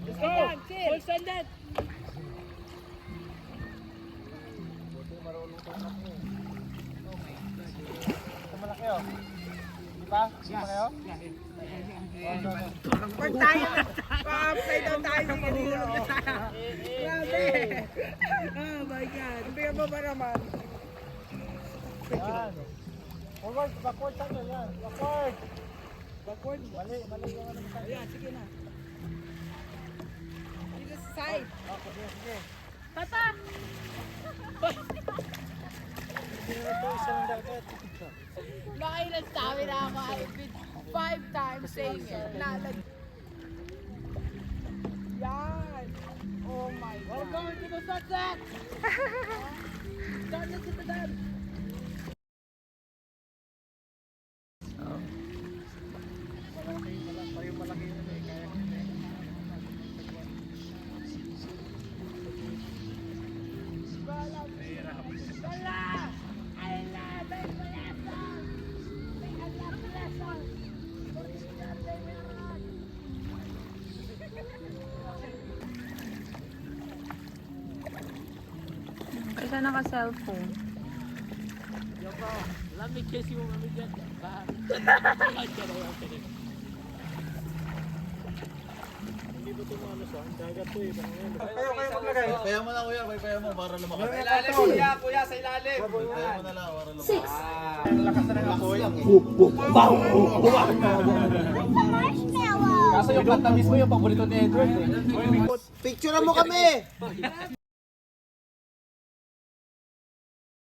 Let's go! Full standard! Malaki oh. Di ba? Di ba kayo? Pag tayo na, pa-upside down tayo si kanina. Grabe. Oh my God. Ang bigat mo ba naman? Yan. Forward, backward tayo. Yan. Backward. Backward. Mali yung ano tayo. Ayan, sige na. Dito sa side. Okay, sige. Tata! Hindi na ito isa ng dagat. Nakailan sa amin na ako. I've been 5 times saying it. Yan. Oh my God. We're going to the sunset! Sunset to the dam! Malaki yun eh. Kaya Wala! I love it! Blessing! I love blessing! Isa naka-cellphone. Yoko, let me kiss you when we get back. I'm kidding. hindi ba ito ano sa dagat to eh. Kayo maglagay. Paya mo na kuya, may paya mo para lumakas. Sa ilalim kuya, sa ilalim. Paya mo na lang para lumakas. Ang lakas na ng apoy. Kaso yung kanta mismo yung paborito ni Edward eh. Picture mo kami!